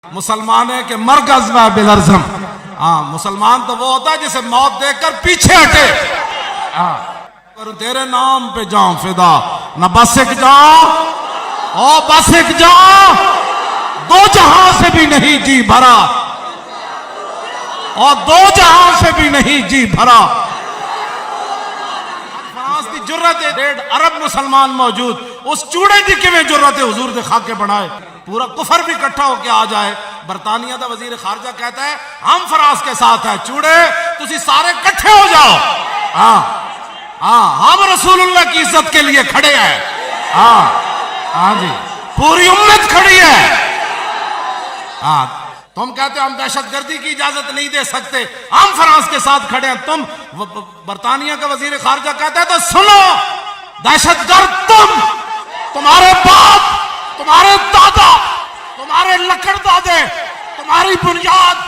مسلمان ہے کہ مرکز و بلرزم. ہاں مسلمان تو وہ ہوتا ہے جسے موت دیکھ کر پیچھے ہٹے. تیرے نام پہ جاؤں فدا نہ بس ایک جاؤں او بس ایک جاؤں دو جہاں سے بھی نہیں جی بھرا اور دو جہاں سے بھی نہیں جی بھرا. فرانس کی جرت ہے 1.5 ارب مسلمان موجود اس چوڑے دی کیویں جرت ہے حضور دے خاکے بڑھائے. پورا کفر بھی اکٹھا ہو کے آ جائے. برطانیہ دا وزیر خارجہ کہتا ہے ہم فرانس کے ساتھ ہیں. چوڑے تسی سارے اکٹھے ہو جاؤ. ہم رسول اللہ کی عزت کے لیے کھڑے ہیں. ہاں جی پوری امت کھڑی ہے. تم کہتے ہو ہم دہشت گردی کی اجازت نہیں دے سکتے, ہم فرانس کے ساتھ کھڑے ہیں. تم برطانیہ کا وزیر خارجہ کہتا ہے تو سنو, دہشت گرد تمہارے باپ, تمہارے دادا, تمہارے لکڑ دادے, تمہاری بنیاد,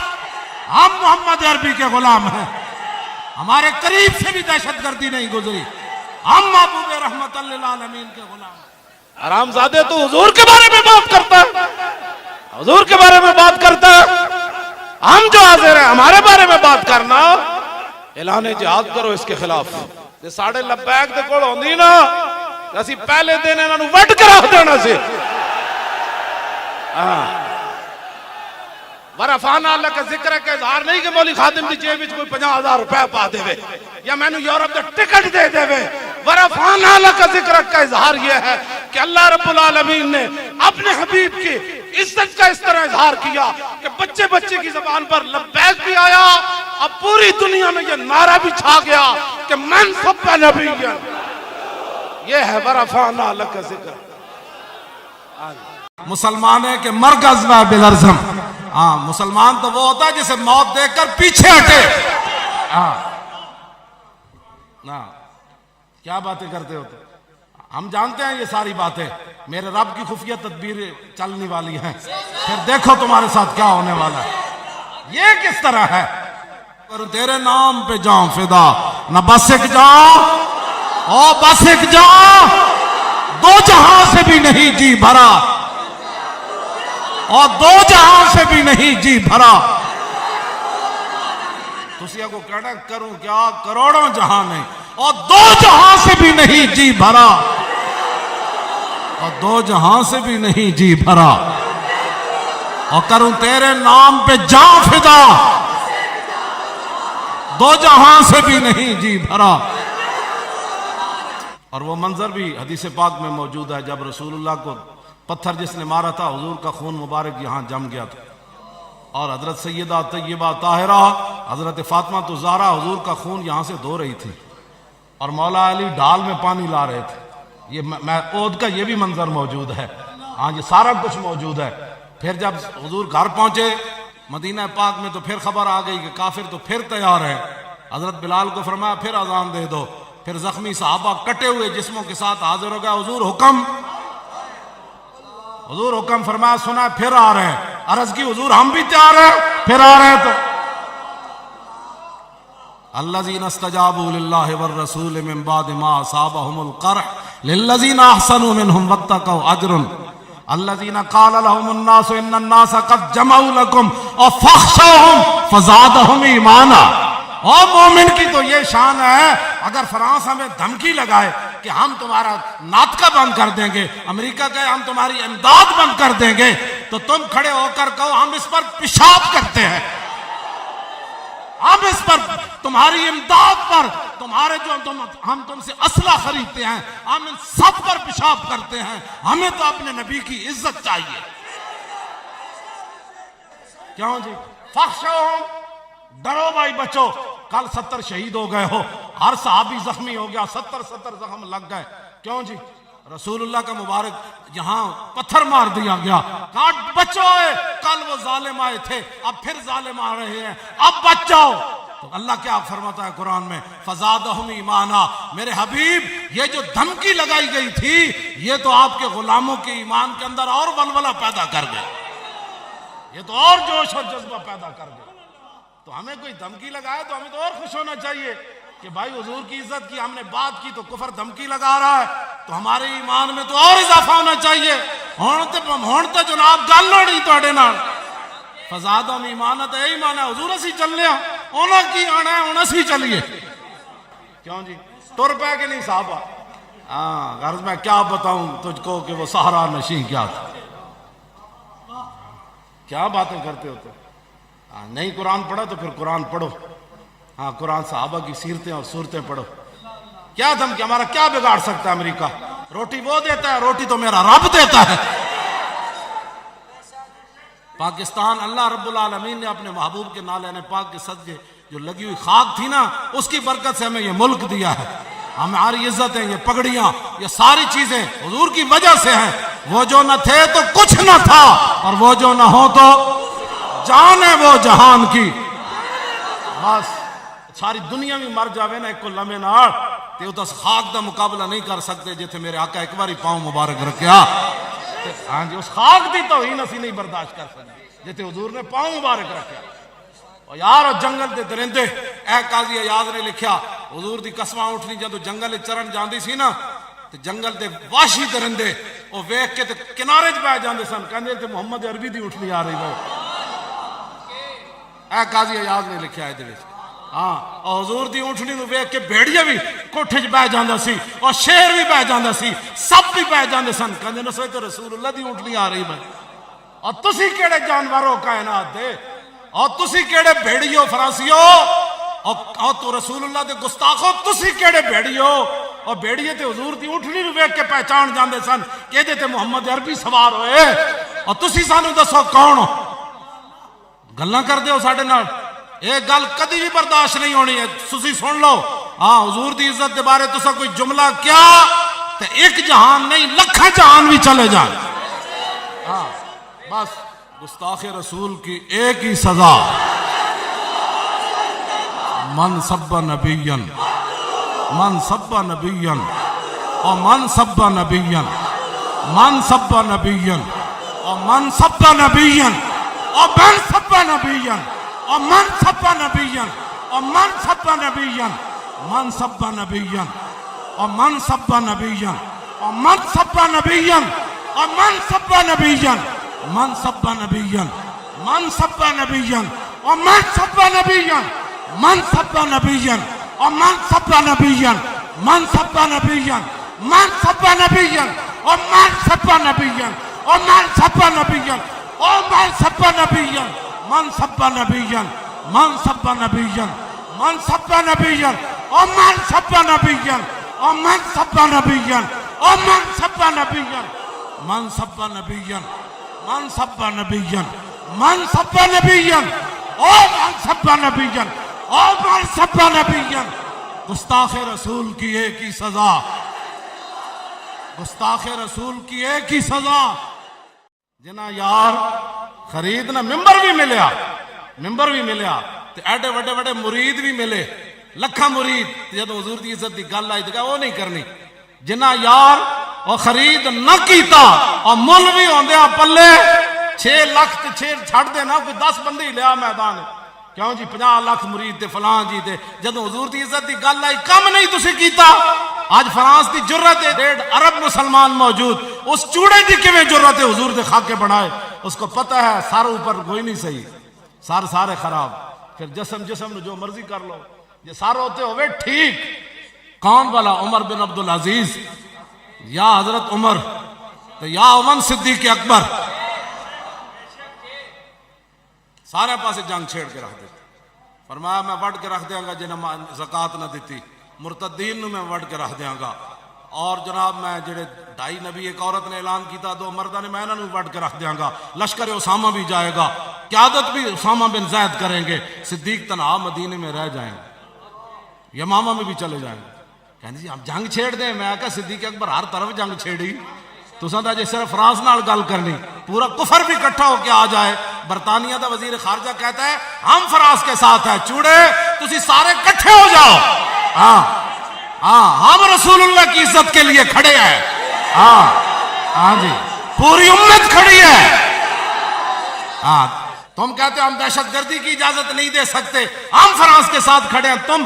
ہم محمد عربی کے غلام ہیں. ہمارے قریب سے بھی دہشت گردی نہیں گزری. ہم محبوب رحمت للعالمین کے غلام ہیں. حرامزادے تو حضور کے بارے میں بات کرتا ہے, حضور کے بارے میں بات کرتا ہے. ہم جو حاضر ہیں ہمارے بارے میں بات کرنا, اعلان جہاد کرو اس کے خلاف. یہ ساڑھے لبیک دے کوڑ ہوندی نا اسی پہلے دن انہاں نو وڈ کے رکھ دینا سی. ورفعنا اللہ کا ذکر ہے کہ اظہار نہیں کہ مولی خادم دی جیب وچ کوئی 50,000 روپے پا دے وے یا میں نو یورپ دے ٹکٹ دے دے وے. ورفعنا اللہ کا ذکر کا اظہار یہ ہے کہ اللہ رب العالمین نے اپنے حبیب کی عزت کا اس طرح اظہار کیا کہ بچے بچے کی زبان پر لبیک بھی آیا, اب پوری دنیا میں یہ نعرہ بھی چھا گیا کہ من سب نبی. یہ ہے ورفعنا اللہ کا ذکر. مسلمان ہے کہ مرکز و بلرزم. مسلمان تو وہ ہوتا ہے جسے موت دیکھ کر پیچھے ہٹے. کیا باتیں کرتے ہوتے, ہم جانتے ہیں یہ ساری باتیں میرے رب کی خفیہ تدبیر چلنے والی ہیں. پھر دیکھو تمہارے ساتھ کیا ہونے والا ہے. یہ کس طرح ہے, تیرے نام پہ جاؤں فدا نہ بس ایک جاؤں او بس ایک جاؤں دو جہاں سے بھی نہیں جی بھرا اور دو جہاں سے بھی نہیں جی بھرا. تسیہ کو کہنا کروں کیا کروڑوں جہاں نہیں اور دو جہاں سے بھی نہیں جی بھرا اور دو جہاں سے بھی نہیں جی بھرا. اور کروں تیرے نام پہ جاؤں فدا دو جہاں سے بھی نہیں جی بھرا. اور وہ منظر بھی حدیث پاک میں موجود ہے جب رسول اللہ کو پتھر جس نے مارا تھا, حضور کا خون مبارک یہاں جم گیا تھا اور حضرت سیدہ طیبہ طاہرہ حضرت فاطمہ تو زہرا حضور کا خون یہاں سے دھو رہی تھی اور مولا علی ڈھال میں پانی لا رہے تھے. یہ میں عود کا یہ بھی منظر موجود ہے. یہ سارا کچھ موجود ہے. پھر جب حضور گھر پہنچے مدینہ پاک میں تو پھر خبر آ گئی کہ کافر تو پھر تیار ہے. حضرت بلال کو فرمایا پھر اذان دے دو. پھر زخمی صحابہ کٹے ہوئے جسموں کے ساتھ حاضر ہو گیا. حضور حکم فرمایا سنا پھر آ رہے ہیں. عرض کی حضور ہم بھی تیار ہیں, پھر آ رہے ہیں. تو الذین استجابوا للہ والرسول من بعد ما اصابهم القرح للذین احسنوا منهم واتقوا اجر الذین قال لهم الناس ان الناس قد جمعوا لكم فاخشوهم فزادهم ایمانا. اور مومن کی تو یہ شان ہے, اگر فرانس ہمیں دھمکی لگائے کہ ہم تمہارا ناطقہ بند کر دیں گے, امریکہ کہے ہم تمہاری امداد بند کر دیں گے, تو تم کھڑے ہو کر کہو ہم اس پر پیشاب کرتے ہیں, ہم اس پر تمہاری امداد پر تمہارے جو ہم تم سے اسلحہ خریدتے ہیں ہم ان سب پر پیشاب کرتے ہیں. ہمیں تو اپنے نبی کی عزت چاہیے. کیوں جی فخشوہم, ڈرو بھائی بچو. کل 70 شہید ہو گئے ہو, ہر صحابی زخمی ہو گیا, 70 زخم لگ گئے. کیوں جی رسول اللہ کا مبارک یہاں پتھر مار دیا گیا. کاٹ بچو, کل وہ ظالم آئے تھے اب پھر ظالم آ رہے ہیں, اب بچ جاؤ. تو اللہ کیا فرماتا ہے قرآن میں فزادہم ایمانا. میرے حبیب یہ جو دھمکی لگائی گئی تھی یہ تو آپ کے غلاموں کے ایمان کے اندر اور ولولہ پیدا کر گئے, یہ تو اور جوش اور جذبہ پیدا کر گئے. تو ہمیں کوئی دھمکی لگائے تو ہمیں تو اور خوش ہونا چاہیے کہ بھائی حضور کی عزت کی ہم نے بات کی تو کفر دھمکی لگا رہا ہے, تو ہمارے ایمان میں تو اور اضافہ ہونا چاہیے. ہون تے جناب گل ہونی تواڈے نال. فزادہم ایمانت ہے ایمان ہے حضور اسی چلنے ہیں انہاں کی آنا ہے انہاں سی چلیے کیوں جی تر پہ کہ نہیں صحابہ ہاں غرض میں کیا بتاؤں تجھ کو کہ وہ صحرا نشین کیا تھا کیا باتیں کرتے ہوتے نہیں قرآن پڑھا تو پھر قرآن پڑھو ہاں قرآن صحابہ کی سیرتیں اور صورتیں پڑھو کیا دم کہ ہمارا کیا بگاڑ سکتا ہے امریکہ روٹی وہ دیتا ہے روٹی تو میرا رب دیتا ہے پاکستان اللہ رب العالمین نے اپنے محبوب کے نالے پاک کے صدقے جو لگی ہوئی خاک تھی نا اس کی برکت سے ہمیں یہ ملک دیا ہے ہماری عزتیں یہ پگڑیاں یہ ساری چیزیں حضور کی وجہ سے ہیں وہ جو نہ تھے تو کچھ نہ تھا اور وہ جو نہ ہو تو جان ہے وہ جہان کی بس ساری دنیا میں مر جاوے نا ایک کو لمحے نال تے اس خاک دا مقابلہ نہیں کر سکتے جیتھے میرے آقا ایک باری پاؤں مبارک رکھیا ہاں جی اس خاک دی توہین اسی نہیں برداشت کر سکتے جیتھے حضور نے پاؤں مبارک رکھیا اور یار جنگل دے درندے اے قاضی ایاز نے لکھیا حضور دی قسماں اٹھنی جدوں جنگل چرن جاندی سی نا تے جنگل دے وحشی درندے او ویکھ کے تے کنارے تے بیٹھ جاندے سن کہندے تے محمد عربی دی اٹھنی آ رہی وہ اے قاضی ایاز نے لکھیا ہے دے وچ ہاں اور حضور دی اونٹنی نو ویکھ کے بھیڑیا بھی کوٹھے چ بیٹھ جاندا سی اور شیر بھی بیٹھ جاندا سی سب بھی بیٹھ جاندے سن کہندے نے سوچ تے رسول اللہ دی اونٹنی آ رہی بھائی اور تسی کیڑے جانور ہو کائنات دے اور تسی کیڑے بھیڑیو فرانسیو اور تو رسول اللہ دے گستاخو تسی کیڑے بھیڑیو اور بھیڑیے تے حضور دی اونٹنی نو ویکھ کے پہچان جاندے سن کہ دے تے محمد عربی سوار ہوئے اور تسی سانو دسو کون ہو گلاں کردے ہو ساڈے نال ایک گل کدی بھی برداشت نہیں ہونی ہے تسی سن لو ہاں حضور دی عزت دے بارے تسا کوئی جملہ کیا تے ایک جہان نہیں لکھاں جہان بھی چلے جائیں ہاں بس گستاخ رسول کی ایک ہی سزا من سب نبیا من سب نبیا اور من سب نبیا من سب نبیا اور من سب نبیا اور من سب نبیا اور من سب نبیا اور من سب نبیا من سب نبیا اور من سب نبیا اور من سب نبیا اور من سب نبیا من سب نبیا من سب نبیا اور من سب نبیا من سب نبیا اور من سب نبیا من سب نبیا من سب نبیا اور من سب نبیا اور من سب نبیا اور من سب نبیا من سب نبیا من سب نبیا من سب نبیا اور من سب نبیا اور من سب نبیا اور من سب نبیا من سب نبیا من سب نبیا من سب نبیا اور من سب نبیا اور من سب نبیا گستاخ رسول کی ایک ہی سزا گستاخ رسول کی ایک ہی سزا جنا یار خریدنا ممبر بھی ملیا تے ایڈے وڈے وڈے مرید بھی ملے لکھاں مرید جب حضور دی عزت دی گل آئی تو وہ نہیں کرنی جنا یار اور خرید نہ کیتا اور مل بھی ہوندیا پلے 6 لاکھ تے 6 چھڑ دے نا کوئی 10 بندے ہی لیا میدان کیوں جی 50 لاکھ مرید تے فلاں جی تے جدوں حضور دی عزت دی گل آئی کم نہیں تسی کیتا آج فرانس دی جرت ہے 1.5 ارب مسلمان موجود اس چوڑے دی کیویں جرت ہے حضور دے خاکے بنائے اس کو پتہ ہے سار اوپر کوئی نہیں صحیح سارے خراب پھر جسم نو جو مرضی کر لو یہ سارے ہوتے ہوئے ٹھیک کون والا عمر بن عبدالعزیز یا حضرت عمر تو یا عمر صدیق اکبر سارے پاسے جنگ چھیڑ کے رکھ دیتے فرمایا میں وڈ کے رکھ دیاں گا جنہیں زکات نہ دیتی مرتدین نو میں وڈ کے رکھ دیاں گا اور جناب میں جڑے 2.5 نبی ایک عورت نے اعلان کیتا 2 مردہ نے میں انہوں نے وڈ کے رکھ دیاں گا لشکر اسامہ بھی جائے گا قیادت بھی اسامہ بن زید کریں گے صدیق تنہا مدینے میں رہ جائیں گے یمامہ میں بھی چلے جائیں گے کہنے جی ہم جنگ چھیڑ دیں میں کہا صدیق اکبر ہر طرف جنگ چھیڑی تو سنتا جی صرف فرانس نال گل کرنی پورا کفر بھی کٹھا ہو کے آ جائے برطانیہ دا وزیر خارجہ کہتا ہے ہم فرانس کے ساتھ ہیں چوڑے تسی سارے کٹھے ہو جاؤ ہم رسول اللہ کی عزت کے لیے کھڑے ہیں ہاں جی پوری امت کھڑی ہے تم کہتے ہم دہشت گردی کی اجازت نہیں دے سکتے ہم فرانس کے ساتھ کھڑے ہیں تم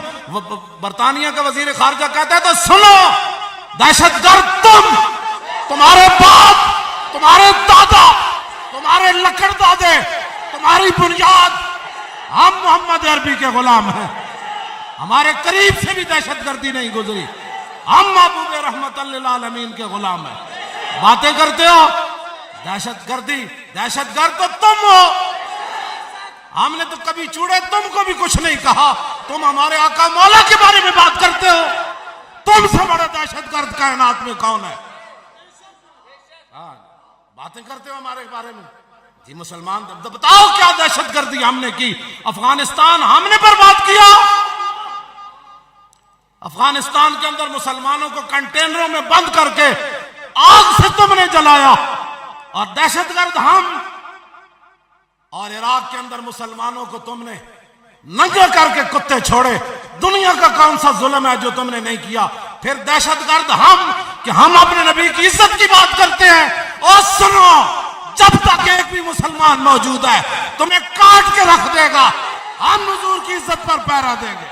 برطانیہ کا وزیر خارجہ کہتا ہے تو سنو دہشت گرد تمہارے باپ تمہارے دادا تمہارے لکڑ دادے تمہارے ہماری بنیاد، ہم محمد عربی کے غلام ہیں، ہمارے قریب سے بھی دہشت گردی نہیں گزری، ہم محبوب رحمت للعالمین کے غلام ہیں۔ باتیں کرتے ہو دہشت گردی، دہشت گرد تو تم ہو، ہم نے تو کبھی چوڑے تم کو بھی کچھ نہیں کہا، تم ہمارے آقا مولا کے بارے میں بات کرتے ہو، تم سے بڑا دہشت گرد کائنات میں کون ہے؟ باتیں کرتے ہو ہمارے بارے میں، جی مسلمان بتاؤ کیا دہشت گردی ہم نے کی؟ افغانستان ہم نے برباد کیا، افغانستان کے اندر مسلمانوں کو کنٹینروں میں بند کر کے آگ سے تم نے جلایا، اور دہشت گرد ہم، اور عراق کے اندر مسلمانوں کو تم نے ننگے کر کے کتے چھوڑے۔ دنیا کا کون سا ظلم ہے جو تم نے نہیں کیا؟ پھر دہشت گرد ہم کہ ہم اپنے نبی کی عزت کی بات کرتے ہیں، اور سنو جب تک ایک بھی مسلمان موجود ہے تمہیں کاٹ کے رکھ دے گا، ہم حضور کی عزت پر پہرا دیں گے۔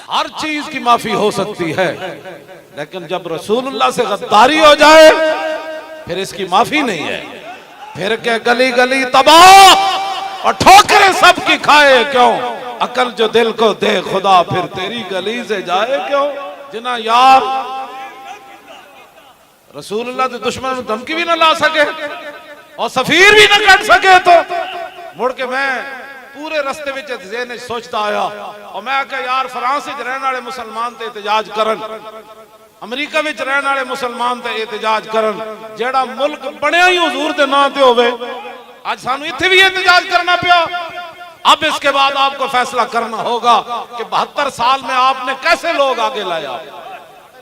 ہر چیز کی معافی ہو سکتی ہے، لیکن جب رسول اللہ سے غداری ہو جائے پھر اس کی معافی نہیں ہے۔ پھر کہ گلی گلی تباہ اور ٹھوکریں سب کی کھائے کیوں، عقل جو دل کو دے خدا پھر تیری گلی سے جائے کیوں۔ جنا یار رسول اللہ کے دشمن میں دھمکی بھی نہ لا سکے اور سفیر بھی نہ کٹ سکے، تو مڑ کے میں پورے رستے وچ ذہن سوچتا آیا، اور میں کہا یار فرانس وچ رہن والے مسلمان تے احتجاج کرن، امریکہ وچ رہن والے مسلمان تے احتجاج کرن، جیڑا ملک بنیا ہی حضور دے نام تے ہوئے، آج سانو ایتھے بھی احتجاج کرنا پیا۔ اب اس کے بعد آپ کو فیصلہ کرنا ہوگا کہ 72 سال میں آپ نے کیسے لوگ آگے لایا۔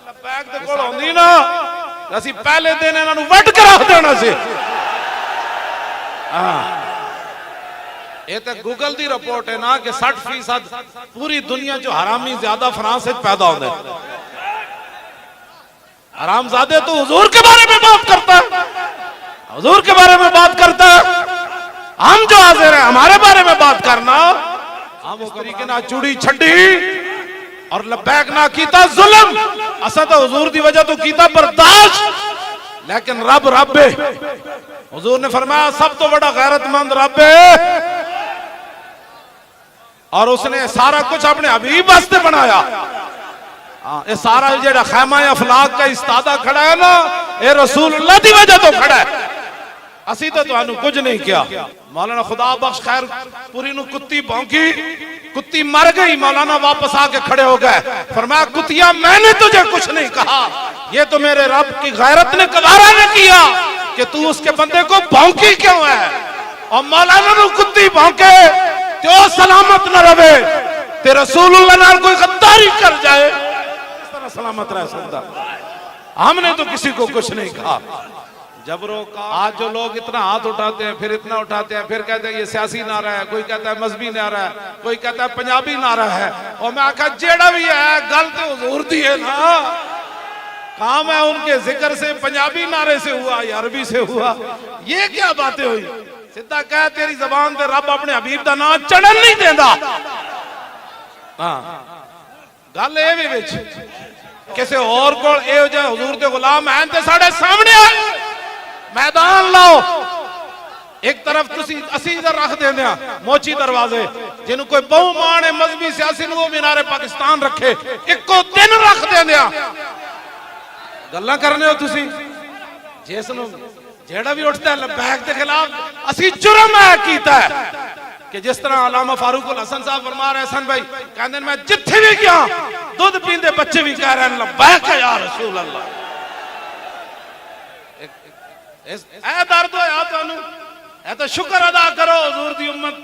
لبیک دے کول ہوندی نا اسی پہلے دن انہاں نوں وڈ کے رکھ دینا سی۔ یہ تو گوگل دی رپورٹ ہے نا کہ 60% پوری دنیا جو حرامی زیادہ فرانس سے پیدا ہوتے ہیں۔ حرام زادے تو حضور کے بارے میں بات کرتا ہے، حضور کے بارے میں بات کرتا ہے، ہم جو حاضر ہیں ہمارے بارے میں بات کرنا، ہم اس طریقے نہ چوڑی چھڑی اور لبیک نہ کیتا ظلم، اسا تو حضور دی وجہ تو کیتا برداشت، لیکن رب رب ہے۔ حضور نے فرمایا سب تو بڑا غیرت مند رب ہے، اور اس نے سارا کچھ اپنے حبیب واسطے بنایا۔ یہ سارا جڑا خیمہ افلاق کا استادہ کھڑا ہے نا، اے رسول اللہ دی وجہ تو کھڑا ہے، اسی تو انہوں کچھ نہیں کیا۔ مولانا خدا بخش خیر پوری نو کتی بھونکی، کتی مر گئی، مولانا واپس آ کے کھڑے ہو گئے، فرمایا کتیا میں نے تجھے کچھ نہیں کہا، یہ تو میرے رب کی غیرت نے گوارا نہ کیا کہ تو اس کے بندے کو بھونکی کیوں ہے۔ اور مولانا نو کتی بھونکے تو سلامت نہ رہے، تے رسول اللہ نال کوئی غداری کر جائے اس طرح سلامت رہ سکتا۔ ہم نے تو کسی کو کچھ نہیں کہا۔ جبروں کا آج جو لوگ اتنا ہاتھ اٹھاتے ہیں، پھر اتنا اٹھاتے ہیں، پھر کہتے ہیں یہ سیاسی نعرہ ہے، کوئی کہتا ہے مذہبی نعرہ ہے، کوئی کہتا ہے پنجابی نعرہ ہے، اور میں آکھا جیڑا بھی ہے گل تو حضور دی ہے نا، کام ہے ان کے ذکر سے پنجابی نعرے سے ہوا یا عربی سے ہوا، یہ کیا باتیں ہوئی؟ سدھا کہہ تیری زبان دے رب اپنے حبیب دا نام چڑھن نہیں دیندا۔ گل اے وی وچ کسے اور کول اے ہو جائے حضور دے غلام ہیں تے ساڈے سامنے آئے، میدان لاؤ۔ ایک طرف تسی اسی ادھر رکھ دیندے ہاں موچی دروازے، جنہوں کوئی بہو مانے مذہبی سیاسی نو مینار پاکستان رکھے، ایک کو دن رکھ دیندے ہاں۔ گلاں کرنے ہو تسی جس نو جیڑا بھی اٹھتا ہے لبیک دے خلاف، اسی جرم ہے کیتا ہے کہ جس طرح علامہ فاروق الحسن صاحب فرما رہے حسن بھائی، کہندے میں جتھے بھی گیا دودھ پیندے بچے بھی کہہ رہے ہیں لبیک ہے یا رسول اللہ۔ اے درد ہویا تانوں، اے تو شکر ادا کرو حضور دی امت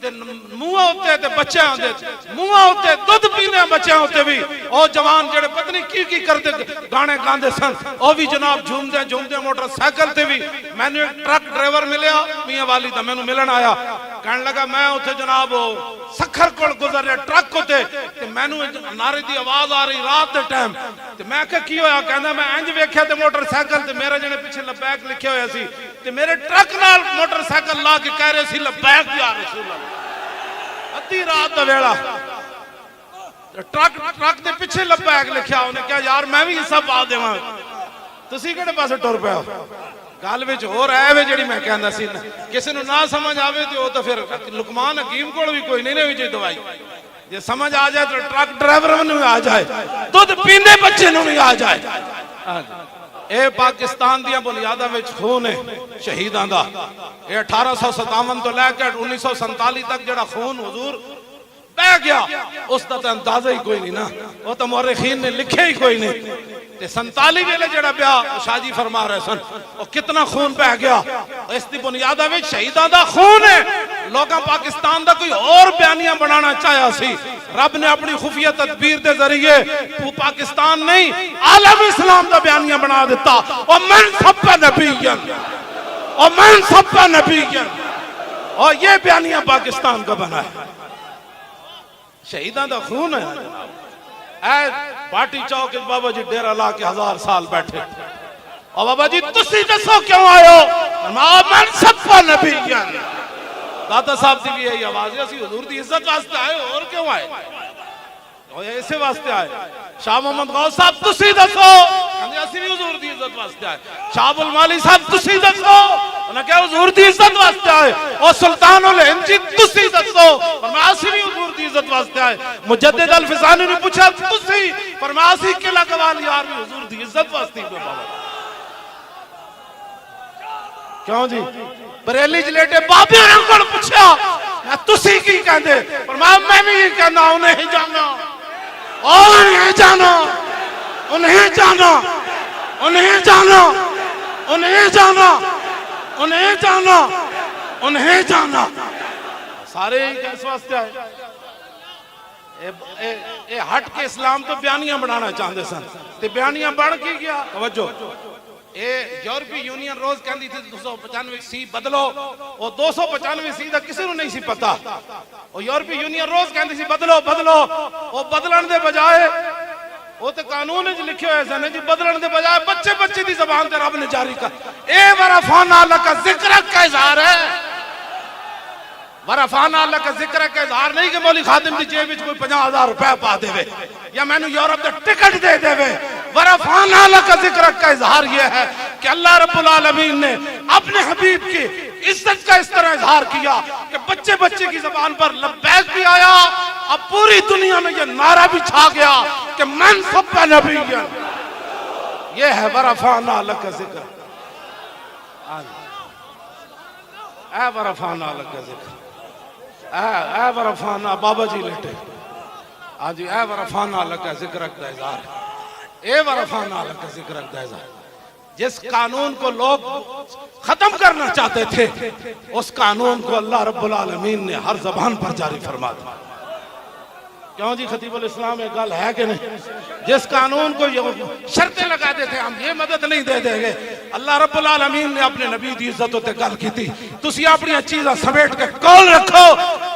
منہ ہوتے تے بچے ہوتے منہ ہوتے دودھ پینے بچے ہوتے بھی او جوان جڑے پتہ نہیں کی کرتے گانے گاندے سن او بھی جناب جھومدے موٹر سائیکل تے بھی میں نے ٹرک ڈرائیور ملیا میاں والی دا میں ملن آیا کہنے لگا میں اتھے جناب سکھر کول گزر رہا ٹرک ہوتے تے میں نعرے دی آواز آ رہی رات دے ٹائم تے میں کہ کی ہویا کہندا میں انج ویکھیا تے موٹر سائیکل تے میرے جنے پیچھے لبیک لکھے ہویا سی تے میرے ٹرک نال موٹر سائیکل لا کے کہہ رہے سی لبیک یا رسول اللہ ادھی رات دا ویلا ٹرک دے پیچھے لبیک لکھیا انہیں کہا یار میں بھی حصہ پا دیواں تسی کہڑے پاسے ٹر پیا گل وچ ہو رہا ہے جڑی میں کہندا سی کسی نو نہ سمجھ آوے تے او تے پھر لقمان حکیم کول بھی کوئی نہیں وچ دوائی جے سمجھ آ جائے تو ٹرک ڈرائیور نو آ جائے دودھ پیندے بچے نو بھی آ جائے اے پاکستان دیاں بنیاداں وچ خون ہے شہیداں دا اے 1857 تو لے کے 1947 تک جڑا خون حضور بہ گیا اس دا تے اندازہ ہی کوئی نہیں نا وہ تو مورخین نے لکھے ہی کوئی نہیں تے 47 ویلے جڑا پیا شاہ جی فرما رہے سن او کتنا خون بہ گیا اس دی بنیاداں وچ شہیداں دا خون ہے لوگاں پاکستان دا کوئی اور بیانیاں بنانا چاہیا سی رب نے اپنی خفیہ تدبیر دے ذریعے وہ پاکستان نہیں عالم اسلام دا بیانیاں بنا دیتا او من سب نبیین او من سب نبیین اور یہ بیانیاں پاکستان کا بنا ہے شہیدان دا خون ہے اے باٹی چوک بابا جی ڈیرہ لا کے 1000 سال بیٹھے اور بابا جی تسی دسو کیوں آئے ہو من سب نبیین داتا صاحب دی بھی یہی آواز ہے اسی حضور دی عزت واسطے آئے اور کیوں آئے اور ایسے واسطے آئے شاہ محمد غوث صاحب تسی دسو اسی بھی حضور دی عزت واسطے آئے شاہ المالی صاحب تسی دسو انہیں کہا حضور دی عزت واسطے آئے اور سلطان الہند جی تسی دسو فرمایا اسی بھی حضور دی عزت واسطے آئے مجدد الفسانی نے پوچھا تسی فرمایا اسی قلعہ قوالی یار بھی حضور دی عزت واسطے بابا کیوں جی بریلی جلیٹے بابے انگل پوچھا میں تسی کی کہندے فرمایا میں بھی یہ کہنا انہیں جانا انہیں جانا انہیں جانا انہیں جانا انہیں جانا انہیں جانا انہیں جانا سارے ہی کیس واسطے آئے اے ہٹ کے اسلام تو بیانیاں بنانا چاہتے سن تے بیانیاں بڑھ کی گیا توجہ اے یورپی یونین روز کہندی تھی 295 سی بدلو اور 295 سی دا کسی نو نہیں سی پتا اور یورپی یونین روز کہندی سی بدلو بدلو اور بدلن دے بجائے وہ تو قانون ہے جو لکھے ہوئے سنے جی بدلن دے بجائے بچے بچے دی زبان تے رب نے جاری کر اے ورفعنا اللہ کا ذکر کا اظہار ہے ورفعنا اللہ کا ذکر کا اظہار نہیں کہ مولی خادم دی جیب وچ کوئی 50,000 روپے پا دے وے یا میں نے یورپ دے ٹکٹ دے دے وے ورفعنا اللہ کا ذکر کا اظہار یہ ہے کہ اللہ رب العالمین نے اپنے حبیب کی عزت کا اس طرح اظہار کیا کہ بچے بچے کی زبان پر لبیک بھی آیا اب پوری دنیا میں یہ نعرہ بھی چھا گیا کہ من سب نبیین یہ ہے ورفعنا اللہ کا ذکر اے ورفعنا اللہ کا ذکر اے ورفعنا بابا جی لیٹے آج اے ورفعنا اللہ کا ذکر رکھتا اظہار اے ورفعنا اللہ کا ذکر رکھتا اظہار جس قانون کو لوگ ختم کرنا چاہتے تھے اس قانون کو اللہ رب العالمین نے ہر زبان پر جاری فرما دیا کیوں جی خطیب الاسلام ایک گل ہے کہ نہیں جس قانون کو شرطیں لگاتے تھے ہم یہ مدد نہیں دے دیں گے اللہ رب العالمین نے اپنے نبی دی عزت تے گل کی تھی تسی اپنی چیزاں سمیٹ کے کول رکھو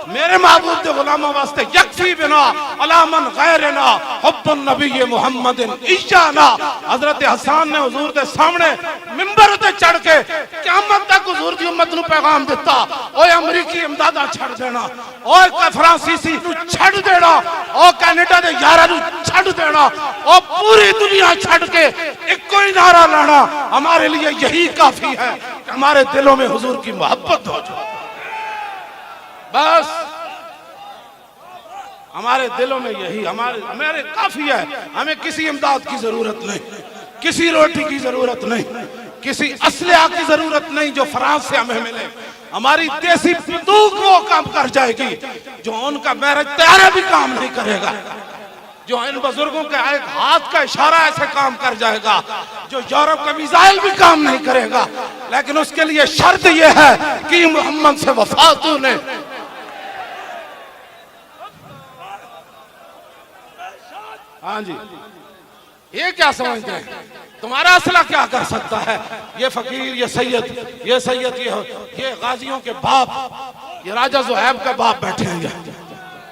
میرے معبود دے غلاموں واسطے یکفی بنا علی من غیرنا حب النبی محمد ایشانا حضرت حسان نے حضور دے سامنے منبر تے چڑھ کے قیامت تک حضور دی امت نو پیغام دیتا اوے امریکی امداداں چھڑ دینا اوے فرانسیسی نو چھڑ دینا او کینیڈا دے یارہ نو چھڑ دینا او پوری دنیا چھڑ کے ایک کوئی نعرہ لانا ہمارے لیے یہی کافی ہے کہ ہمارے دلوں میں حضور کی محبت ہو جائے بس ہمارے دلوں میں یہی ہمارے کافی ہے ہمیں کسی امداد کی ضرورت نہیں کسی روٹی کی ضرورت نہیں کسی اسلحہ کی ضرورت نہیں جو فرانس سے ہمیں ملے ہماری دیسی بندوق وہ کام کر جائے گی جو ان کا میرج طیارہ بھی کام نہیں کرے گا جو ان بزرگوں کے ایک ہاتھ کا اشارہ ایسے کام کر جائے گا جو یورپ کا میزائل بھی کام نہیں کرے گا لیکن اس کے لیے شرط یہ ہے کہ محمد سے وفا تو نے ہاں جی، یہ کیا سمجھتے ہیں تمہارا اسلحہ کیا کر سکتا ہے؟ یہ فقیر، یہ سید، یہ غازیوں کے باپ، یہ راجہ زہیب کا باپ بیٹھے ہیں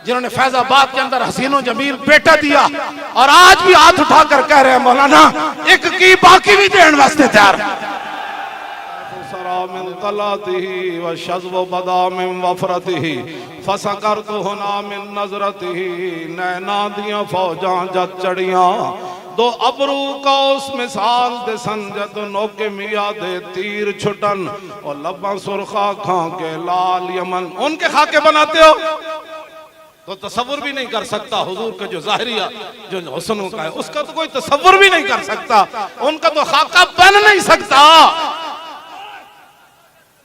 جنہوں نے فیض آباد کے اندر حسین و جمیل بیٹا دیا، اور آج بھی ہاتھ اٹھا کر کہہ رہے ہیں مولانا ایک کی باقی بھی دین واسطے تیار سرا من طلاته وشذو بدا من وفرته فسکرت ہنا من نظرته نینا دیاں فوجاں جت چڑیاں دو ابرو کا اس مثال دے سنجد نوکے میاں دے تیر چھٹن اور لباں سرخا کھاں کے لال یمن. ان کے خاکے بناتے ہو تو تصور بھی نہیں کر سکتا حضور کا جو ظاہریہ جو حسنوں کا ہے اس کا تو کوئی تصور بھی نہیں کر سکتا. ان کا تو خاکہ بن نہیں سکتا.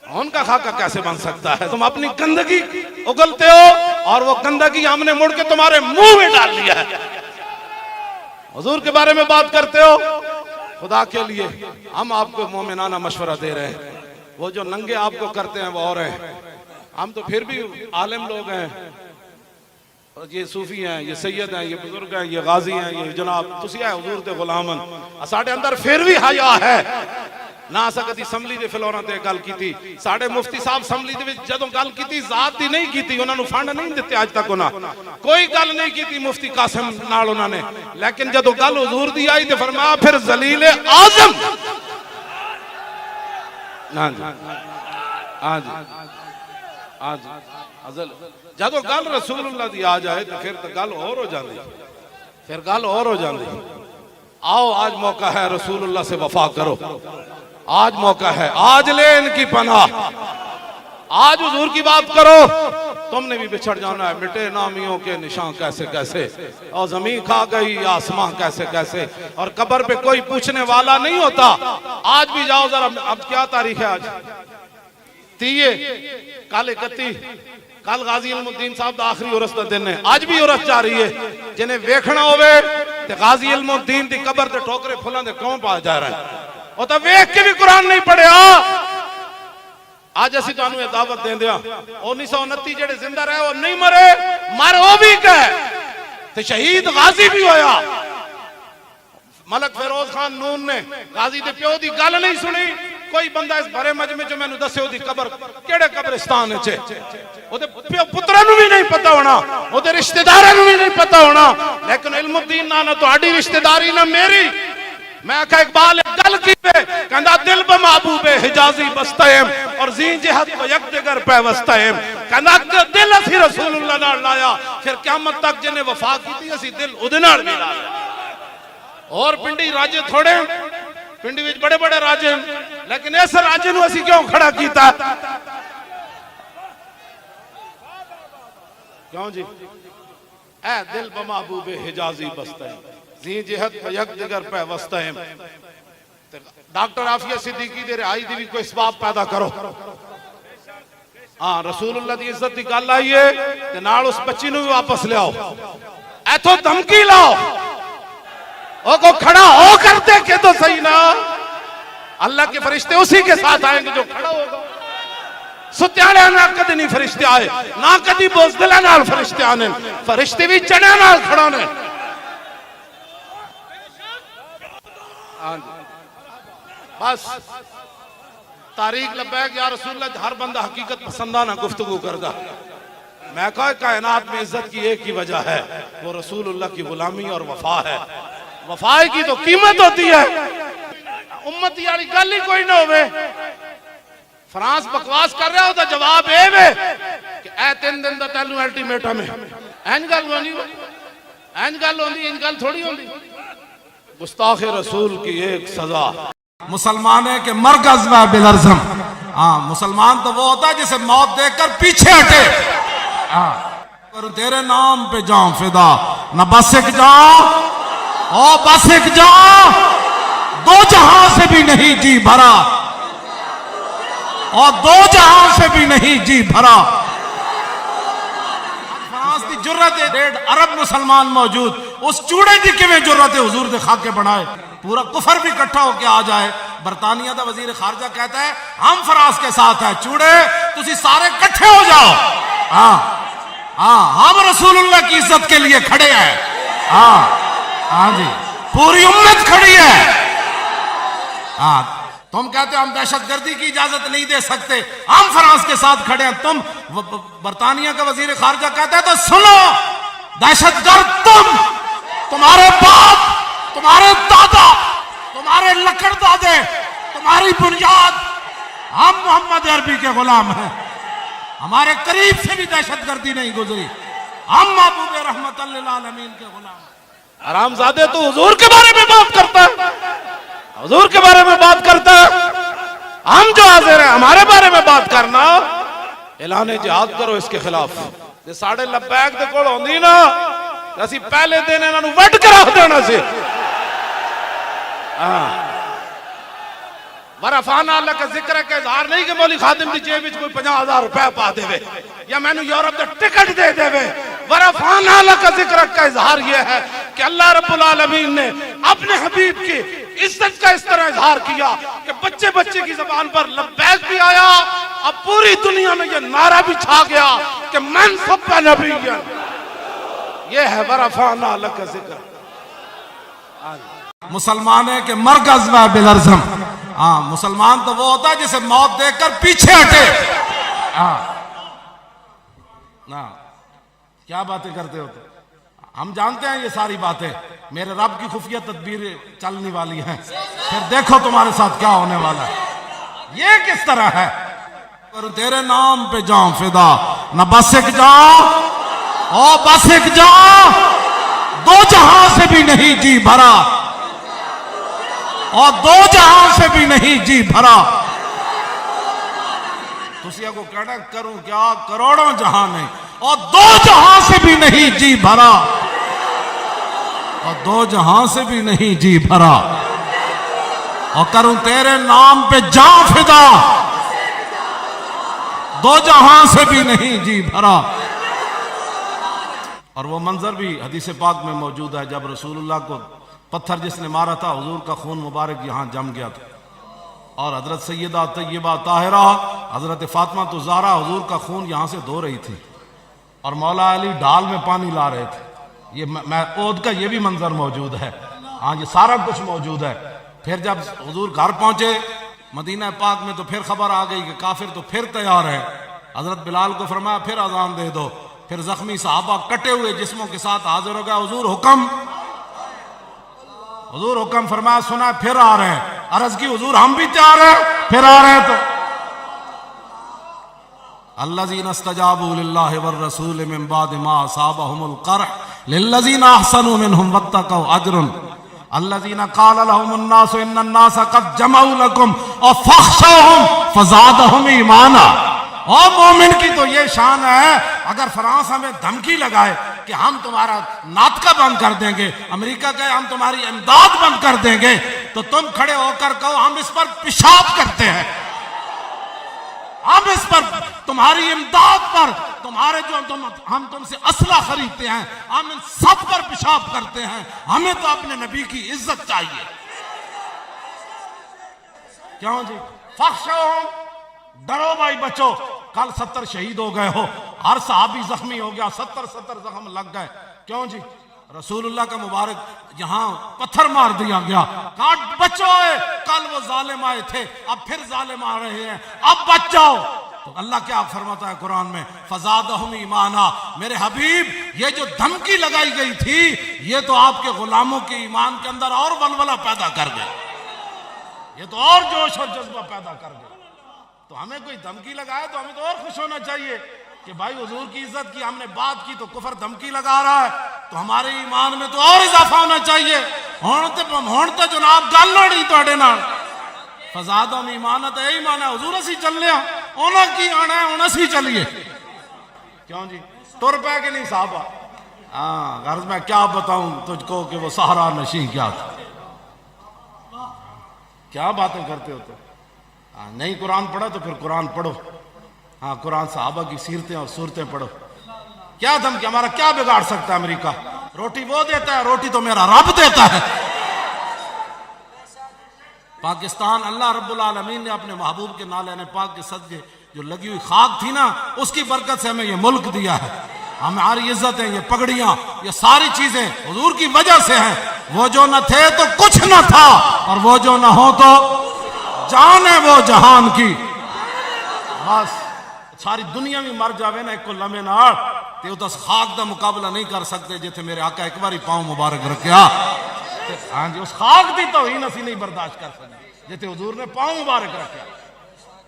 ان کا خاکہ کیسے بن سکتا ہے؟ تم اپنی گندگی اگلتے ہو اور وہ گندگی ہم نے مڑ کے تمہارے منہ میں ڈال لیا ہے. حضور کے بارے میں بات کرتے ہو. خدا کے لیے ہم آپ کو مومنانہ مشورہ دے رہے ہیں. وہ جو ننگے آپ کو کرتے ہیں وہ اور ہیں. ہم تو پھر بھی عالم لوگ ہیں. یہ صوفی ہیں، یہ سید ہیں، یہ بزرگ ہیں، یہ غازی ہیں، یہ جناب تسی ہے حضور دے غلامن. ساڑھے اندر پھر بھی حیا ہے. نہ سکتی اسمبلی دے فلوراں تے گل کیتی. ساڑھے مفتی صاحب اسمبلی دے وچ جدوں گل کیتی ذات دی نہیں کیتی. انہاں نو فنڈ نہیں دتے اج تک. انہاں کوئی گل نہیں کیتی مفتی قاسم نال انہاں نے. لیکن جدوں گل حضور دی آئی تے فرمایا پھر ذلیل اعظم. ہاں جی ہاں جی ہاں جی جدوں گل رسول اللہ دی آ جائے تو پھر گل اور ہو جاندی. پھر گل اور ہو جاندی. آؤ آج موقع ہے رسول اللہ سے وفا کرو. آج موقع ہے. آج لے ان کی پناہ. آج حضور کی بات کرو. تم نے بھی بچھڑ جانا ہے. مٹے نامیوں کے نشان کیسے کیسے اور زمین کھا گئی آسمان کیسے کیسے اور قبر پہ کوئی پوچھنے والا نہیں ہوتا. آج بھی جاؤ ذرا. اب کیا تاریخ ہے آج؟ 30 کل 31. کل غازی علم الدین صاحب دا آخری عرس دا دن ہے. آج بھی عرس جا رہی ہے. جنہیں ویکھنا ہوئے تے غازی علم الدین دی قبر تے ٹوکرے پھلاں دے کیوں پا جا رہا ہے؟ اور تو ویکھ کے بھی قرآن نہیں پڑھیا. آج اسی تو انہوں دعوت دیں دیا. 1929 جڑے زندہ رہے وہ نہیں مرے. مر وہ بھی کہے تے شہید غازی بھی ہویا. ملک فیروز خان نون نے غازی دے پیو دی گل نہیں سنی. کوئی بندہ اس بھرے مجمع جو میں نے دسے ہو دی قبر کیڑے قبرستان ہے وہ دے پترہ نو بھی نہیں پتا ہونا. وہ دے رشتہ دارہ نو بھی نہیں پتا ہونا. لیکن علم الدین نانا تو آڈی رشتہ داری نہ میری. میں کہا اقبال گل کی پہ کہندہ دل بمحبوب حجازی بستہم اور زین جہت و یک دگر پیوستہم. کہندہ دل اسی رسول اللہ نہ لایا. پھر قیامت تک جنہیں وفا کی تھی اسی دل ادنار بھی لایا. اور پنڈی راجے تھوڑے پنڈی وچ بڑے بڑے راجے لیکن اس راجے نو اسی کیوں کھڑا کیتا؟ کیوں جی؟ اے دل بمحبوب حجازی بستہم زین جہت و یک دگر پیوستہم. ڈاکٹر عافیہ صدیقی دے رہائی دی بھی کوئی اسباب پیدا کرو. ہاں رسول اللہ دی عزت دی گل آئیے تے نال اس بچی نو بھی واپس لے آؤ. ایتھو دھمکی لاؤ. او کو کھڑا ہو کر دیکھے تو صحیح نا. اللہ کے فرشتے اسی کے ساتھ آئیں گے جو کھڑا ہوگا. ستیانے نہ کدی نہیں فرشتے آئے نہ کدی بوزدلہ نال فرشتے آنے. فرشتے بھی چڑھے نال کھڑا نے. بس تاریخ لبیک یا رسول اللہ ہر بندہ حقیقت پسندانہ گفتگو کردہ. میں کہا کائنات میں عزت کی ایک ہی وجہ ہے وہ رسول اللہ کی غلامی اور وفا ہے. وفا کی تو قیمت ہوتی ہے. امتی یاری گل ہی کوئی نہ ہوئے. فرانس بکواس کر رہا ہوتا جواب اے وے کہ اے 3 دن دا تیلو الٹیمیٹم ہے. اینج گل ہونی اینج گل ہوندی اینج گل تھوڑی ہوندی. گستاخ رسول کی ایک سزا. مسلمان ہے کہ مرکز و بلرزم. ہاں مسلمان تو وہ ہوتا ہے جسے موت دیکھ کر پیچھے ہٹے. تیرے نام پہ جاؤں فدا نہ بس ایک جاؤں او بس ایک جاؤں دو جہاں سے بھی نہیں جی بھرا اور دو جہاں سے بھی نہیں جی بھرا. فرانس دی جرت ہے 1.5 ارب مسلمان موجود. اس چوڑے دی کیویں جرت ہے حضور دے خاکے بنائے. پورا کفر بھی اکٹھا ہو کے آ جائے. برطانیہ دا وزیر خارجہ کہتا ہے ہم فرانس کے ساتھ ہیں. چوڑے تسی سارے کٹھے ہو جاؤ. ہاں ہم رسول اللہ کی عزت کے لیے کھڑے ہیں. ہاں ہاں جی پوری امت کھڑی ہے. ہاں تم کہتے ہو ہم دہشت گردی کی اجازت نہیں دے سکتے, ہم فرانس کے ساتھ کھڑے ہیں. تم برطانیہ کا وزیر خارجہ کہتا ہے تو سنو, دہشت گرد تمہارے باپ, تمہارے دادا, تمہارے لکڑ دادے, تمہاری بنیاد, ہم محمد عربی کے غلام ہیں. ہمارے قریب سے بھی دہشت گردی نہیں گزری, ہم محبوب رحمت للعالمین کے غلام ہیں. حرام زادے تو حضور کے بارے میں بات کرتا ہے, حضور کے بارے میں بات کرتا ہے. ہم جو حاضر ہیں ہمارے بارے میں بات کرنا, اعلان جہاد کرو اس کے خلاف. یہ ساڑھے لبیک دے کوڑ ہوندی نا, اسی پہلے دن انہوں نے وڈ کے رکھ دینا سی. ورفعنا لک ذکر کا اظہار نہیں کہ مولی خادم دی جیب وچ کوئی 50,000 روپے پا دے وے یا میں نے یورپ دا ٹکٹ دے دے وے. ورفعنا لک ذکر کا اظہار یہ ہے کہ اللہ رب العالمین نے اپنے حبیب کی عزت کا اس طرح اظہار کیا کہ بچے بچے کی زبان پر لبیک بھی آیا, اب پوری دنیا میں یہ نعرہ بھی چھا گیا کہ من سب نبی. یہ ہے ورفعنا لک ذکر. مسلمان ہے کہ مرکز و بلرزم. ہاں مسلمان تو وہ ہوتا ہے جسے موت دیکھ کر پیچھے ہٹے. کیا باتیں کرتے ہو تو ہم جانتے ہیں یہ ساری باتیں میرے رب کی خفیہ تدبیر چلنے والی ہیں. پھر دیکھو تمہارے ساتھ کیا ہونے والا ہے. یہ کس طرح ہے, تیرے نام پہ جاؤں فدا, نہ بس ایک جاؤں او بس ایک جاؤں, دو جہاں سے بھی نہیں جی بھرا, اور دو جہاں سے بھی نہیں جی بھرا. تسی کو کہنا کروں کیا کروڑوں جہاں نہیں, اور دو جہاں سے بھی نہیں جی بھرا, اور دو جہاں سے بھی نہیں جی بھرا, اور کروں تیرے نام پہ جاں فدا, دو جہاں سے بھی نہیں جی بھرا. اور وہ منظر بھی حدیث پاک میں موجود ہے جب رسول اللہ کو پتھر جس نے مارا تھا, حضور کا خون مبارک یہاں جم گیا تھا, اور حضرت سیدہ طیبہ طاہرہ حضرت فاطمہ الزہرا حضور کا خون یہاں سے دھو رہی تھی, اور مولا علی ڈھال میں پانی لا رہے تھے. یہ میں عود کا یہ بھی منظر موجود ہے. ہاں یہ سارا کچھ موجود ہے. پھر جب حضور گھر پہنچے مدینہ پاک میں تو پھر خبر آ گئی کہ کافر تو پھر تیار ہے. حضرت بلال کو فرمایا پھر اذان دے دو. پھر زخمی صحابہ کٹے ہوئے جسموں کے ساتھ حاضر ہو گیا. حضور حکم فرمایا, سنا پھر آ رہے ہیں. عرض کی حضور ہم بھی تیار ہیں, پھر آ رہے ہیں. تو الذین استجابوا للہ والرسول من بعد ما اصابهم القرح للذین احسنوا منهم واتقوا اجر الذین قال لهم الناس ان الناس قد جمعوا لكم فاخشوهم فزادهم ایمانا. اور مومن کی تو یہ شان ہے, اگر فرانس ہمیں دھمکی لگائے کہ ہم تمہارا ناطقہ بند کر دیں گے, امریکہ کہے ہم تمہاری امداد بند کر دیں گے, تو تم کھڑے ہو کر کہو ہم اس پر پیشاب کرتے ہیں, ہم اس پر تمہاری امداد پر تمہارے جو ہم تم سے اسلحہ خریدتے ہیں ہم ان سب پر پیشاب کرتے ہیں. ہمیں تو اپنے نبی کی عزت چاہیے. کیوں جی فخشوہم, ڈرو بھائی بچو. کل 70 شہید ہو گئے ہو, ہر صحابی زخمی ہو گیا, 70 زخم لگ گئے. کیوں جی رسول اللہ کا مبارک یہاں پتھر مار دیا گیا. کہاں بچو ہے, کل وہ ظالم آئے تھے, اب پھر ظالم آ رہے ہیں, اب بچ جاؤ. تو اللہ کیا فرماتا ہے قرآن میں, فزادہم ایمانا. میرے حبیب یہ جو دھمکی لگائی گئی تھی یہ تو آپ کے غلاموں کے ایمان کے اندر اور ولولہ پیدا کر گئے, یہ تو اور جوش اور جذبہ پیدا کر گئے. تو ہمیں کوئی دھمکی لگائے تو ہمیں تو اور خوش ہونا چاہیے کہ بھائی حضور کی عزت کی, ہم نے بات کی تو کفر دھمکی لگا رہا ہے, تو ہمارے ایمان میں تو اور اضافہ ہونا چاہیے. ہونتے جناب گل لڑی توڑے نال فزادہم ایمانا. تو یہی مانا حضور اسی چل لیا, اونا کی آنا ہے اونا سی چلیے. کیوں جی تر پہ کہ نہیں صحابہ. ہاں غرض میں کیا بتاؤں تجھ کو کہ وہ صحرا نشین کیا تھا. کیا باتیں کرتے ہو تو. نہیں قرآن پڑھا تو پھر قرآن پڑھو. ہاں قرآن صحابہ کی سیرتیں اور صورتیں پڑھو. کیا دھمکی, ہمارا کیا بگاڑ سکتا ہے امریکہ. روٹی وہ دیتا ہے, روٹی تو میرا رب دیتا ہے. پاکستان اللہ رب العالمین نے اپنے محبوب کے نالے پاک کے صدقے جو لگی ہوئی خاک تھی نا, اس کی برکت سے ہمیں یہ ملک دیا ہے. ہماری عزتیں, یہ پگڑیاں, یہ ساری چیزیں حضور کی وجہ سے ہیں. وہ جو نہ تھے تو کچھ نہ تھا، اور وہ جو نہ ہو تو جان ہے وہ جہان کی۔ بس ساری دنیا بھی مر جاوے نا ایک کو لمحے نال تے اس خاک دا مقابلہ نہیں کر سکتے جتھے میرے آقا ایک باری پاؤں مبارک رکھیا۔ ہاں جی، اس خاک دی توہین اسی نہیں برداشت کر سکتے جتھے حضور نے پاؤں مبارک رکھیا۔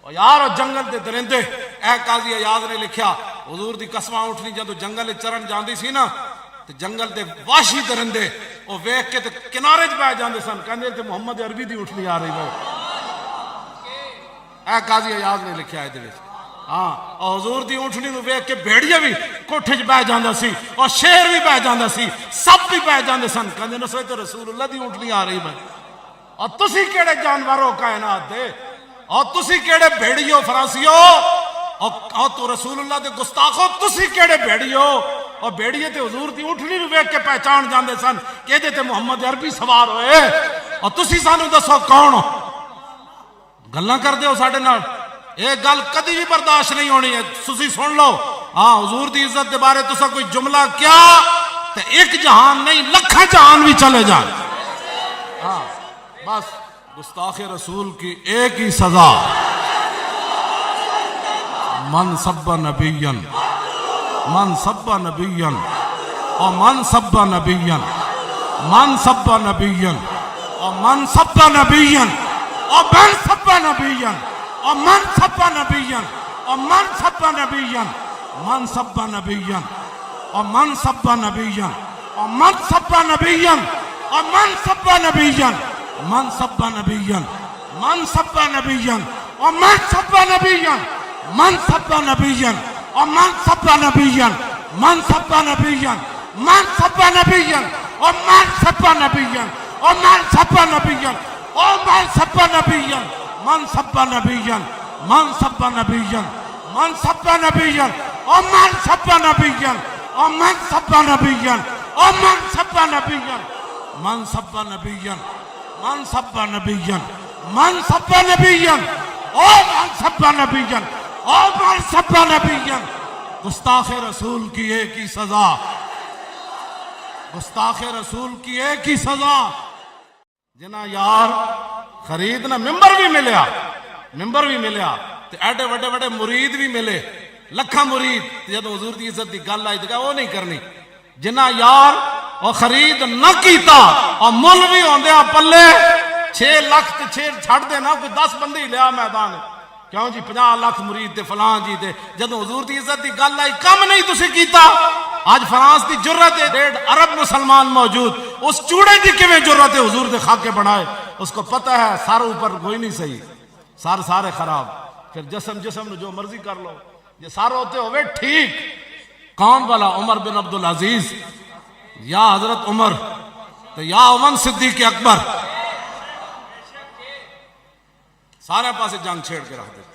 اور یار اور جنگل دے درندے، اے قاضی ایاز نے لکھیا حضور دی قسماں اٹھنی جدوں جنگل چرن جاندی سی نا تے جنگل دے وحشی درندے او ویکھ کے تے کنارے چ بیٹھ جاندے سن، کہندے تے محمد عربی دی اٹھنی آ رہی ہے۔ اے قاضی ایاز نے لکھیا ہے دے وچ۔ ہاں، اور حضور دی اونٹنی نو ویکھ کے بھیڑیا بھی کوٹھے چ بیٹھ جاندا سی، اور شیر بھی بیٹھ جاندا سی، سب بھی بیٹھ جاندے سن، کہندے نے سوچ تے رسول اللہ دی اونٹنی آ رہی ہے۔ اور تسی کیڑے جانور ہو کائنات دے، اور تسی کیڑے بھیڑیو فرانسیو، اور تو رسول اللہ دے گستاخو تسی کیڑے بھیڑیو، اور بھیڑیے تے حضور دی اونٹنی نو ویکھ کے پہچان جاندے سن کہ تے محمد عربی سوار ہوئے، اور تسی سانو دسو کون ہو؟ گلاں کردے ہو ساڈے نال؟ ایک گل کدی بھی برداشت نہیں ہونی ہے، تسی سن لو۔ ہاں، حضور دی عزت دے بارے تسا کوئی جملہ کیا تے ایک جہان نہیں لکھاں جہان بھی چلے جائیں۔ ہاں بس گستاخ رسول کی ایک ہی سزا، من سب نبیا، من سب نبیا، اور من سب نبیا، من سب نبیا، اور من سب نبیا، اور من سب نبیا، اور من سب نبیا، اور من سب نبیا، من سب نبیا، اور من سب نبیا، اور من سب نبیا، اور من سب نبیا، من سب نبیا، من سب نبیا، اور من سب نبیا، من سب نبیا، اور من سب نبیا، من سب نبیا، من سب نبیا، اور من سب نبیا، اور من سب نبیا، اور من سب نبیا، من سب نبیا، من سب نبیا، من سب نبیا، اور من سب نبیا، اور من سب نبیا، اور من سب نبیا، من سب نبیا، من سب نبیا، من سب نبیا، اور من سب نبیا، اور من سب نبیا۔ گستاخ رسول کی ایک ہی سزا، گستاخ رسول کی ایک ہی سزا۔ جنا یار خریدنا ممبر بھی ملیا، ممبر بھی ملیا تے ایڈے وڈے وڈے مرید بھی ملے، لکھاں مرید، جب حضور دی عزت دی گل آئی تے وہ نہیں کرنی۔ جنا یار اور خرید نہ کیتا اور مولوی ہوندیا پلے 6 لاکھ تے 6 چھڑ دے نا، کوئی 10 بندی لیا میدان، کیوں جی 50 لاکھ مرید تے فلاں جی تے جدوں حضور دی عزت دی گل آئی کم نہیں تسی کیتا۔ آج فرانس دی جرت ہے 1.5 ارب مسلمان موجود، اس چوڑے دی کیویں جرت ہے حضور دے خاکے بنائے؟ اس کو پتہ ہے سر اوپر کوئی نہیں صحیح، سر سارے خراب، پھر جسم جسم جو مرضی کر لو، یہ سر ہوتے ہوئے ٹھیک۔ کون والا؟ عمر بن عبدالعزیز یا حضرت عمر تو یا عمر صدیق اکبر، سارے پاسے جنگ چھیڑ کے رکھ دیتے۔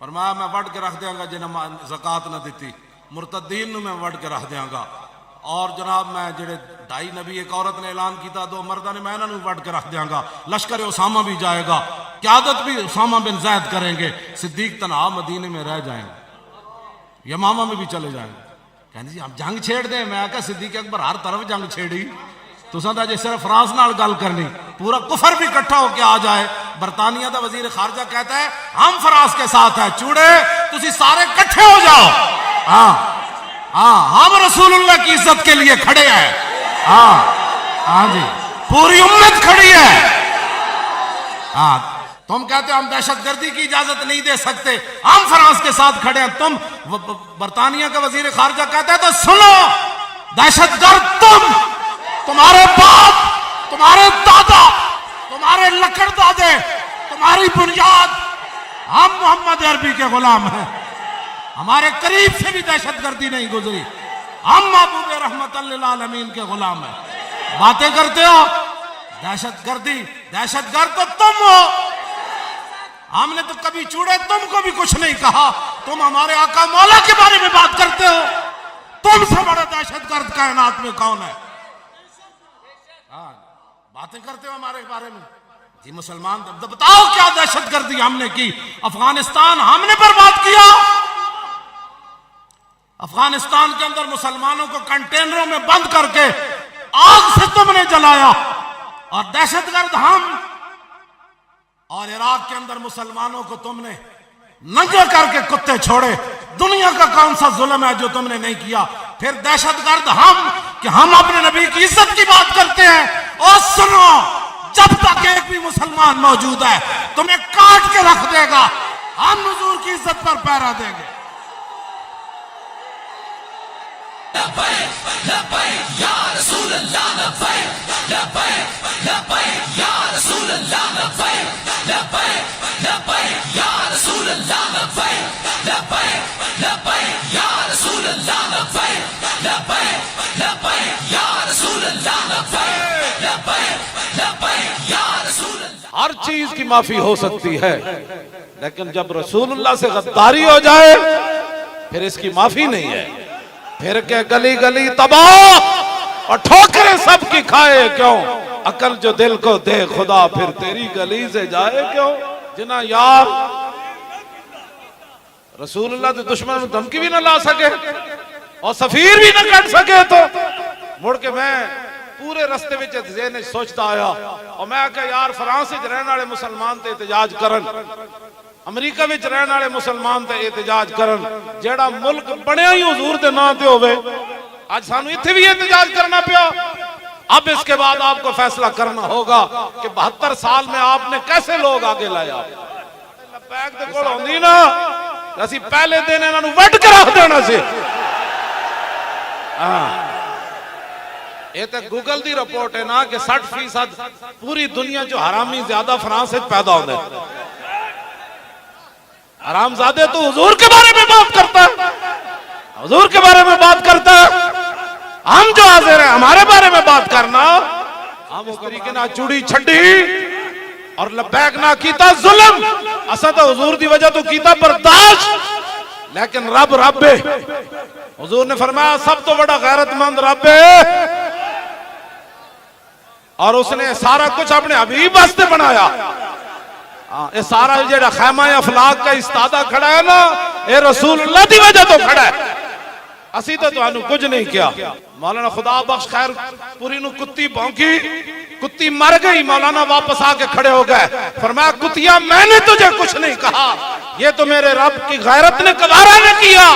فرمایا میں وڈ کے رکھ دیاں گا جنہاں زکات نہ دیتی، مرتدین نو میں وڈ کے رکھ دیاں گا، اور جناب میں جڑے 2.5 نبی، ایک عورت نے اعلان کیتا 2 مردہ نے، میں انہاں نو وڈ کے رکھ دیاں گا، لشکر اسامہ بھی جائے گا، قیادت بھی اسامہ بن زید کریں گے، صدیق تنہا مدینے میں رہ جائیں گے، یمامہ میں بھی چلے جائیں گے۔ کہنے جی ہم جنگ چھیڑ دیں؟ میں کہا صدیق اکبر ہر طرف جنگ چھیڑی، تو سنتا جی صرف فرانس نال گل کرنی، پورا کفر بھی اکٹھا ہو کے آ جائے۔ برطانیہ دا وزیر خارجہ کہتا ہے ہم فرانس کے ساتھ ہیں، چوڑے تسی سارے کٹھے ہو جاؤ، ہاں ہاں ہم رسول اللہ کی عزت کے لیے کھڑے ہیں، ہاں ہاں جی پوری امت کھڑی ہے۔ ہاں تم کہتے ہو ہم دہشت گردی کی اجازت نہیں دے سکتے، ہم فرانس کے ساتھ کھڑے ہیں، تم برطانیہ کا وزیر خارجہ کہتا ہے تو سنو، دہشت گرد تمہارے باپ، تمہارے دادا، تمہارے لکڑ دادے، تمہاری بنیاد، ہم محمد عربی کے غلام ہیں، ہمارے قریب سے بھی دہشت گردی نہیں گزری، ہم محبوب رحمت للعالمین کے غلام ہیں۔ باتیں کرتے ہو دہشت گردی، دہشت گرد تو تم ہو، ہم نے تو کبھی چوڑے تم کو بھی کچھ نہیں کہا، تم ہمارے آقا مولا کے بارے میں بات کرتے ہو، تم سے بڑا دہشت گرد کائنات میں کون ہے؟ باتیں کرتے ہو ہمارے بارے میں، جی مسلمان بتاؤ کیا دہشت گردی ہم نے کی؟ افغانستان ہم نے برباد کیا، افغانستان کے اندر مسلمانوں کو کنٹینروں میں بند کر کے آگ سے تم نے جلایا، اور دہشت گرد ہم، اور عراق کے اندر مسلمانوں کو تم نے ننگے کر کے کتے چھوڑے. دنیا کا کون سا ظلم ہے جو تم نے نہیں کیا؟ پھر دہشت گرد ہم کہ ہم اپنے نبی کی عزت کی بات کرتے ہیں. اور سنو، جب تک ایک بھی مسلمان موجود ہے تمہیں کاٹ کے رکھ دے گا. ہم حضور کی عزت پر پہرا دیں گے. ہر چیز کی معافی ہو سکتی ہے، لیکن جب رسول اللہ سے غداری ہو جائے پھر اس کی معافی نہیں ہے. پھر کہ گلی گلی تباہ اور ٹھوکریں سب کی کھائے کیوں، عقل جو دل کو دے خدا پھر تیری گلی سے جائے کیوں. جنا یار رسول اللہ کے دشمن میں دھمکی بھی نہ لا سکے اور سفیر بھی نہ کٹ سکے تو مڑ کے میں پورے رستے وچ ذہن سوچتا آیا اور میں کہ یار فرانس وچ رہن والے مسلمان تے احتجاج کرن، امریکہ وچ رہن والے مسلمان تے احتجاج کرن، جیڑا ملک بنیا ہی حضور دے نام تے ہوے. آج سانو ایتھے بھی احتجاج کرنا پیا. اب اس کے بعد آپ کو فیصلہ کرنا ہوگا کہ 72 سال میں آپ نے کیسے لوگ آگے لایا. لبیک دے کول ہوندی نا اسی پہلے دن انہاں نوں وڈ کے رکھ دینا سی. یہ تو گوگل دی رپورٹ ہے نا کہ 60% پوری دنیا جو حرامی زیادہ فرانس سے پیدا ہوتے ہیں. حرام زادے تو حضور کے بارے میں بات کرتا ہے، حضور کے بارے میں بات کرتا ہے. ہم جو حاضر ہیں ہمارے بارے میں بات کرنا، ہم وہ کری کہ نہ چوڑی چھڑی اور لبیک نہ کیتا ظلم. اسا تو حضور دی وجہ تو کیتا برداشت، لیکن رب رب ہے. حضور نے فرمایا سب تو بڑا غیرت مند رب ہے، اور اس نے سارا کچھ اپنے حبیب واسطے بنایا. یہ سارا جڑا خیمہ افلاق کا استادہ کھڑا ہے نا، اے رسول اللہ دی وجہ تو کھڑا ہے. اسی تو انہوں کچھ نہیں کیا. مولانا خدا بخش خیر پوری نو کتی بھونکی، کتی مر گئی. مولانا واپس آ کے کھڑے ہو گئے، فرمایا کتیا میں نے تجھے کچھ نہیں کہا، یہ تو میرے رب کی غیرت نے گوارا نہ کیا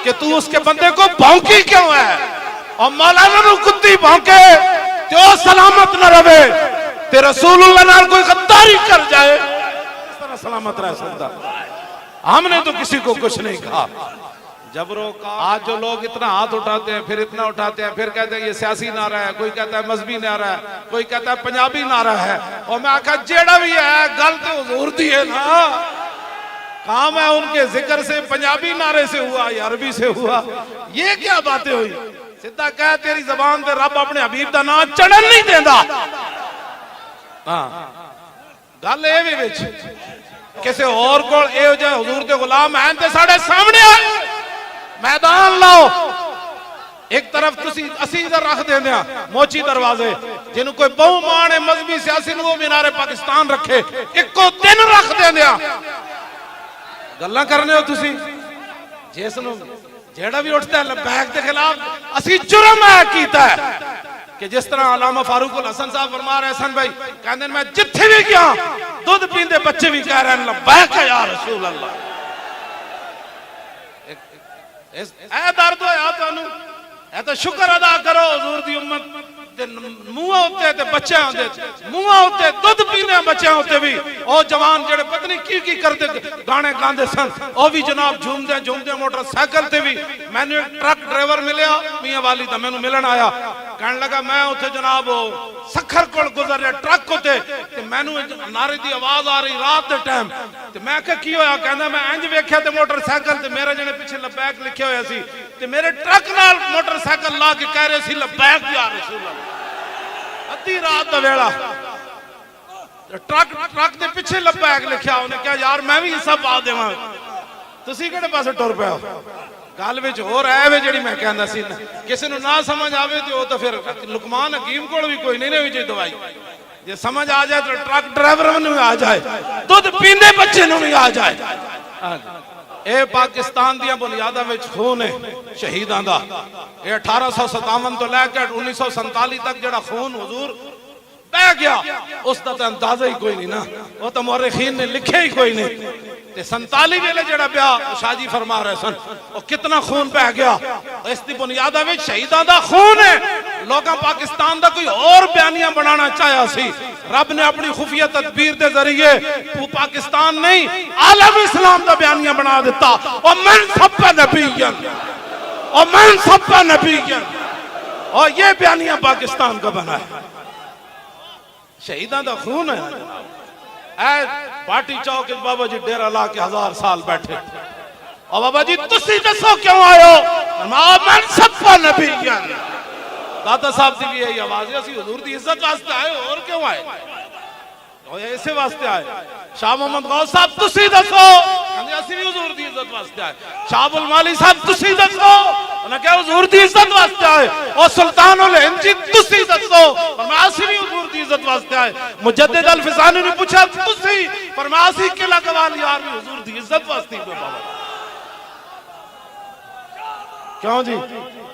کہ تو اس کے بندے کو بھونکی کیوں ہے. اور مولانا نو کتی بھونکے تو سلامت نہ رہے، تے رسول اللہ نال کوئی غداری کر جائے اس طرح سلامت رہ سکتا. ہم نے تو کسی کو کچھ نہیں کہا. جبروں کا آج جو لوگ اتنا ہاتھ اٹھاتے ہیں، پھر اتنا اٹھاتے ہیں، پھر کہتے ہیں یہ سیاسی نعرہ ہے، کوئی کہتا ہے مذہبی نعرہ ہے، کوئی کہتا ہے پنجابی نعرہ ہے. اور میں آکھا جیڑا بھی ہے گل تو حضور دی ہے نا. کام ہے ان کے ذکر سے پنجابی نعرے سے ہوا یا عربی سے ہوا، یہ کیا باتیں ہوئی. سدھا کہہ تیری زبان تے رب اپنے حبیب دا نام چڑھن نہیں دیندا. گل اے وی وچ کسے اور کول اے ہو جائے حضور دے غلام ہیں تے ساڈے سامنے آئے، میدان لاؤ. ایک طرف تسی اسی ادھر رکھ دیندے موچی دروازے، جنہوں کوئی بہو مانے مذہبی سیاسی نو مینار پاکستان رکھے، ایک کو دن رکھ دیندے. گلاں کرنے ہو تسی جس نو جیڑا بھی اٹھتا ہے لبیک کے خلاف اسی جرم ہے کیتا ہے. کہ جس طرح علامہ فاروق الحسن صاحب فرما رہے حسن بھائی کہندے میں جتھے بھی گیا دودھ پیندے بچے بھی کہہ رہے ہیں لبیک ہے یا رسول اللہ. اے درد ہویا تانوں، اے تو شکر ادا کرو حضور دی امت دے منہ ہوتے تے بچے ہوندے، منہ ہوتے دودھ پینے بچے ہوتے بھی. او جوان جڑے پتہ نہیں کی کرتے گانے گاندے سن، او بھی جناب جھومدے موٹر سائیکل تے بھی. میں نے ایک ٹرک ڈرائیور ملیا میاں والی دا، میں نوں ملن آیا، کہنے لگا میں اوتھے جناب سکھر کول گزر رہا ٹرک ہوتے تے میں نوں نعرے دی آواز آ رہی رات دے ٹائم تے میں کہ کی ہویا، کہندا میں انج ویکھیا تے موٹر سائیکل تے میرے جنے پیچھے لبیک لکھے ہویا سی تے میرے ٹرک نال موٹر سائیکل لا کے کہہ رہے سی لبیک یا رسول اللہ. ادھی رات دا ویلا ٹرک دے پیچھے لبیک لکھیا، انہیں کہا یار میں بھی حصہ پا دیواں، تسی کہڑے پاسے ٹر پئے ہو. گل وچ ہو رہا ہے جڑی میں کہندا سی کسی نو نہ سمجھ آوے تے او تو پھر لقمان حکیم کول بھی کوئی نہیں ہوئی دوائی. جے سمجھ آ جائے تو ٹرک ڈرائیور نوں آ جائے، دودھ پیندے بچے نوں بھی آ جائے. اے پاکستان دیاں بنیاداں وچ خون ہے شہیداں دا. اے 1857 تو لے کے 1947 تک جڑا خون حضور بہ گیا اس کا تو اندازہ ہی کوئی نہیں نا، وہ تو مورخین نے لکھے ہی کوئی نہیں۔ تے 47 ویلے جڑا پیا شاہ جی فرما رہے سن وہ کتنا خون بہ گیا، اس دی بنیاد وچ شہیداں دا خون ہے۔ لوگاں پاکستان دا کوئی اور بیانیاں بنانا چاہیا سی، رب نے اپنی خفیہ تدبیر دے ذریعے تو پاکستان نہیں عالم اسلام دا بیانیاں بنا دیتا۔ ومن سب نبیًا ومن سب نبیًا، اور یہ بیانیاں پاکستان کا بنا ہے، شہیداں دا خون ہے۔ اے پارٹی چوک بابا جی ڈیرہ لا کے 1000 سال بیٹھے، اور بابا جی تسی دسو کیوں آئے ہو؟ من سب نبیًا، داتا صاحب دی بھی یہی آواز ہے، اسی حضور دی عزت واسطے آئے اور کیوں آئے؟ ایسے واسطے آئے۔ شاہ محمد غوث صاحب تسی دسو، کہنے اسی بھی حضور دی عزت واسطے آئے۔ شاہ ابوالمالی صاحب تسی دسو، انہوں نے کہا حضور دی عزت واسطے آئے۔ اور سلطان الہند جی تسی دسو، فرمایا اسی بھی حضور دی عزت واسطے آئے۔ مجدد الفسانی نے پوچھا تسی، فرمایا اسی قلعہ گوالیار بھی حضور دی عزت واسطے آئے۔ کیوں جی؟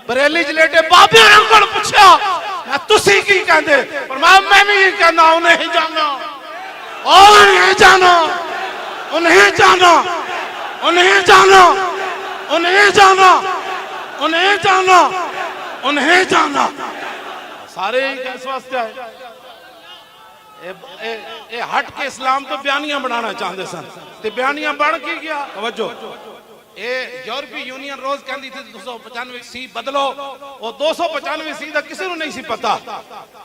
بریلی جلیٹے بابے رنگڑ پوچھا تسی کی کہندے، فرمایا میں بھی یہ کہنا انہیں ہی جانا، انہیں جانا، انہیں جانا، انہیں جانا، انہیں جانا، انہیں جانا، انہیں جانا۔ سارے ہی کیس واسطے آئے؟ اے ہٹ کے اسلام تو بیانیاں بنانا چاہتے سن، تے بیانیاں بڑھ کی گیا۔ توجہ، یورپی یونین روز کہندی تھی 295 سی بدلو، وہ 295 سی دا کسی نو نہیں سی پتا،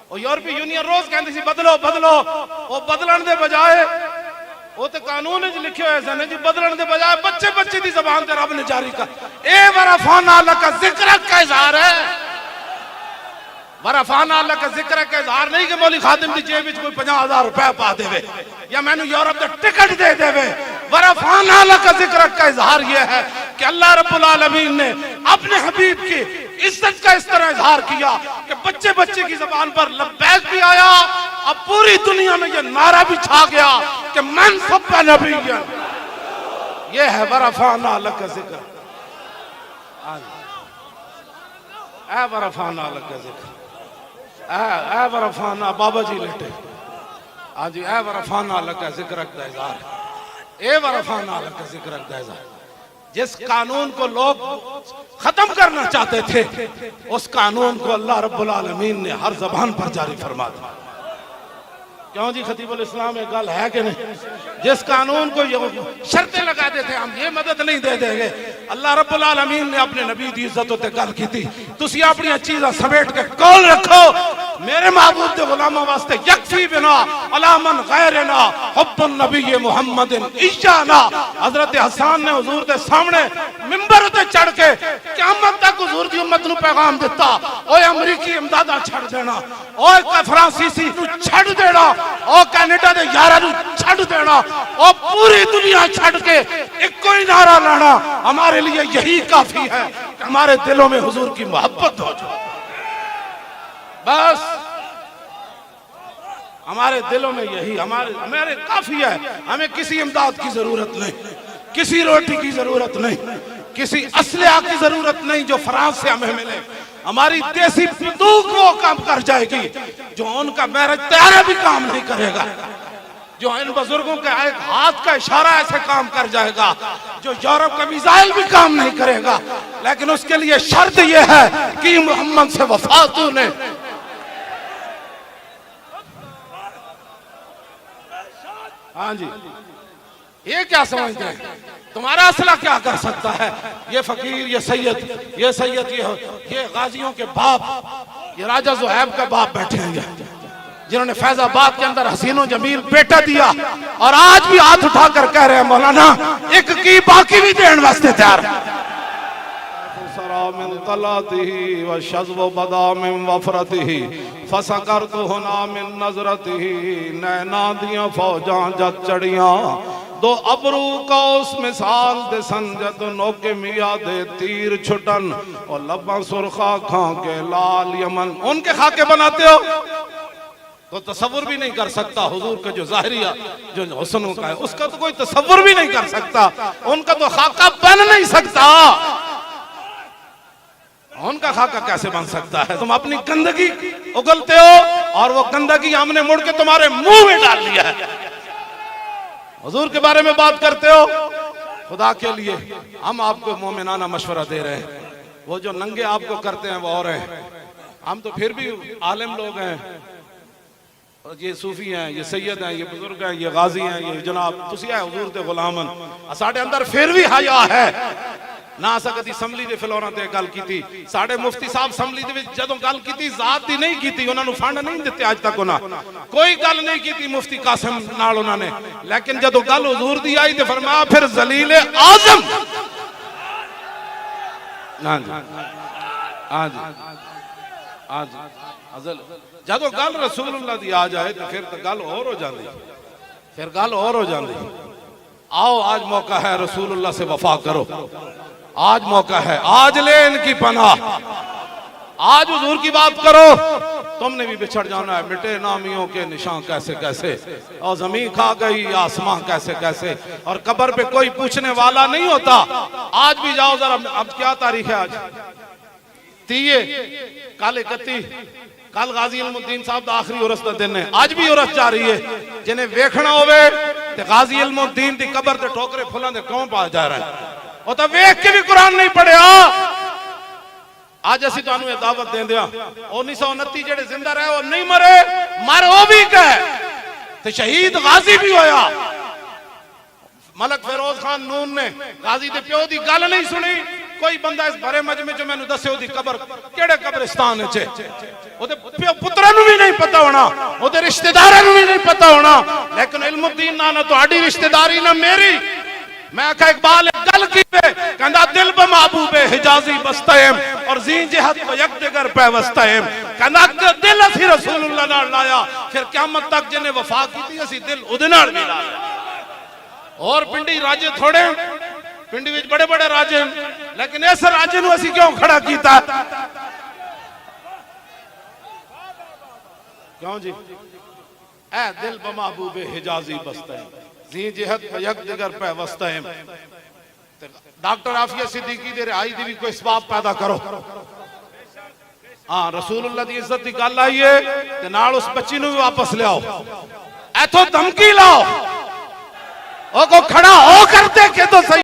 وہ یورپی یونین روز کہندی سی بدلو بدلو، وہ بدلن دے بجائے وہ تے قانون وچ لکھے ہوئے سن جی بدلن دے بجائے بچے بچے دی زبان تے رب نے جاری کر۔ اے ورفعنا لک ذکرک کا اظہار ہے، ورفعنا لک ذکرک کا اظہار نہیں کہ مولی خادم دی جیب وچ کوئی 50,000 روپے پا دے وے یا میں نے یورپ دا ٹکٹ دے دے وے۔ ورفعنا لک ذکرک کا اظہار یہ ہے کہ اللہ رب العالمین نے اپنے حبیب کی عزت کا اس طرح اظہار کیا کہ بچے بچے کی زبان پر لبیک بھی آیا، اب پوری دنیا میں یہ نعرہ بھی چھا گیا کہ من سب نبیًا، یہ ہے ورفعنا لک ذکر۔ اے ورفعنا لک ذکر، اے ورفعنا بابا جی لیٹے، آج اے ورفعنا لک ذکرک دا اظہار، اے ورفعنا لک ذکرک دا اظہار۔ جس قانون کو لوگ ختم کرنا چاہتے تھے اس قانون کو اللہ رب العالمین نے ہر زبان پر جاری فرما دیا۔ کیوں جی خطیب الاسلام ایک گل ہے کہ نہیں؟ جس قانون کو یہ شرطیں لگا دیتے ہم یہ مدد نہیں دے دیں گے، اللہ رب العالمین نے اپنے نبی دی عزت تے گل کی تھی، تسی اپنی چیزاں سمیٹ کے کول رکھو، میرے معبود دے غلاموں واسطے یکفی بنا علی من غیرنا حب النبی محمد ایشانا۔ حضرت حسان نے حضور دے سامنے ممبر تے چڑھ کے قیامت تک حضور دی امت نو پیغام دیتا، اوے امریکی امدادہ چھڑ دینا، اوے فرانسیسی نو چھڑ دینا، او کینیڈا دے یارہ نو چھڑ دینا، او پوری دنیا چھڑ کے ایک کوئی نعرہ لانا، ہمارے لیے یہی کافی ہے کہ ہمارے دلوں میں حضور کی محبت ہو جائے۔ بس ہمارے دلوں میں یہی ہمارے کافی ہے، ہمیں کسی امداد کی ضرورت نہیں، کسی روٹی کی ضرورت نہیں، کسی اسلحہ کی ضرورت نہیں جو فرانس سے ہمیں ملے۔ ہماری دیسی بندوق وہ کام کر جائے گی جو ان کا میرج طیارہ بھی کام نہیں کرے گا، جو ان بزرگوں کا ایک ہاتھ کا اشارہ ایسے کام کر جائے گا جو یورپ کا میزائل بھی کام نہیں کرے گا، لیکن اس کے لیے شرط یہ ہے کہ محمد سے وفات نے۔ ہاں جی، یہ کیا سمجھتے ہیں تمہارا اسلحہ کیا کر سکتا ہے؟ یہ فقیر، یہ سید، یہ غازیوں کے باپ، یہ راجہ زہیب کا باپ بیٹھے ہیں جنہوں نے فیض آباد کے اندر حسین و جمیل بیٹا دیا، اور آج بھی ہاتھ اٹھا کر کہہ رہے ہیں مولانا ایک کی باقی بھی دین واسطے تیار من طلعته والشذب بدا من وفرته فسکرت ہنا من نظرته نینا دیاں فوجاں جت چڑیاں دو ابرو کا اس مثال دے سنجد نوکے میاں دے تیر چھٹن اور لباں سرخا کھاں کے لال یمن۔ ان کے خاکے بناتے ہو تو تصور بھی نہیں کر سکتا حضور کا جو ظاہریہ جو حسنوں کا ہے اس کا تو کوئی تصور بھی نہیں کر سکتا، ان کا تو خاکہ بن نہیں سکتا، ان کا خاکہ کیسے بن سکتا ہے؟ تم اپنی گندگی اگلتے ہو اور وہ گندگی ہم نے مڑ کے تمہارے منہ میں ڈال دیا ہے. حضور کے بارے میں بات کرتے ہو, خدا کے لیے ہم آپ کو مومنانہ مشورہ دے رہے ہیں. وہ جو ننگے آپ کو کرتے ہیں وہ اور ہیں, ہم تو پھر بھی عالم لوگ ہیں. یہ صوفی ہیں, یہ سید ہیں, یہ بزرگ ہیں, یہ غازی ہیں, یہ جناب تسی ہے حضور دے غلامن. ساڑھے اندر پھر بھی حیا ہے. نہ سکتی اسمبلی دے فلوراں تے گل کیتی, ساڑھے مفتی صاحب اسمبلی دے وچ جدوں گل کیتی ذات دی نہیں کیتی, انہاں نو فنڈ نہیں دتے اج تک, انہاں کوئی گل نہیں کیتی مفتی قاسم نال انہاں نے. لیکن جدوں گل حضور دی آئی تے فرمایا پھر ذلیل اعظم. ہاں جی ہاں جی ہاں جی, جدوں گل رسول اللہ دی آ جائے تو پھر گل اور ہو جاندی, پھر گل اور ہو جاندی. آؤ آج موقع ہے رسول اللہ سے وفا کرو, آج موقع ہے, آج لے ان کی پناہ, آج حضور کی بات کرو. تم نے بھی بچھڑ جانا ہے, مٹے نامیوں کے نشان کیسے کیسے, اور زمین کھا گئی آسمان کیسے کیسے, اور قبر پہ کوئی پوچھنے والا نہیں ہوتا. آج بھی جاؤ ذرا, اب کیا تاریخ ہے آج؟ 30, کل 31, کل غازی علم الدین صاحب دا آخری عرس دا دن ہے. آج بھی عرس جا رہی ہے. جنہیں ویکھنا ہوئے تے غازی علم الدین دی قبر تے ٹھوکرے پھلاں دے کون پا جا رہا ہے, وہ تو ویکھ کے بھی قرآن نہیں پڑھیا. آج اسی تو انہوں دعوت دیں دیا, 1929 جڑے زندہ رہے وہ نہیں مرے, مر وہ بھی کہے تے شہید غازی بھی ہویا. ملک فیروز خان نون نے غازی دے پیو دی گل نہیں سنی. کوئی بندہ اس بھرے مجمع جو میں نے دسے ہو دی قبر کیڑے قبرستان ہے, وہ دے پترہ نو بھی نہیں پتا ہونا, وہ دے رشتہ دارہ نو بھی نہیں پتا ہونا. لیکن علم الدین نہ تو آڈی رشتہ داری نہ میری. میں کہا اقبال گل کی پہ کہندہ دل بمحبوب حجازی بستہم اور زین جہت و یک دگر پہ وستہم. کہندہ دل اسی رسول اللہ نہ لایا, پھر قیامت تک جنہیں وفا کی تھی اسی دل ادنار بھی لایا. اور پنڈی راجے تھوڑے, پنڈی وچ بڑے بڑے راجے, لیکن ایسا راجے نو اسی کیوں کھڑا کیتا؟ کیوں جی؟ اے دل بمحبوب حجازی بستہم زین جہت و یک دگر پہ وستہم. ڈاکٹر عافیہ صدیقی دے رہائی دی بھی کوئی اسباب پیدا کرو. ہاں رسول اللہ دی عزت دی گل آئیے تے نال اس بچی نو بھی واپس لے آؤ, ایتھو دھمکی لاؤ, او کو کھڑا ہو کرتے کہ تو صحیح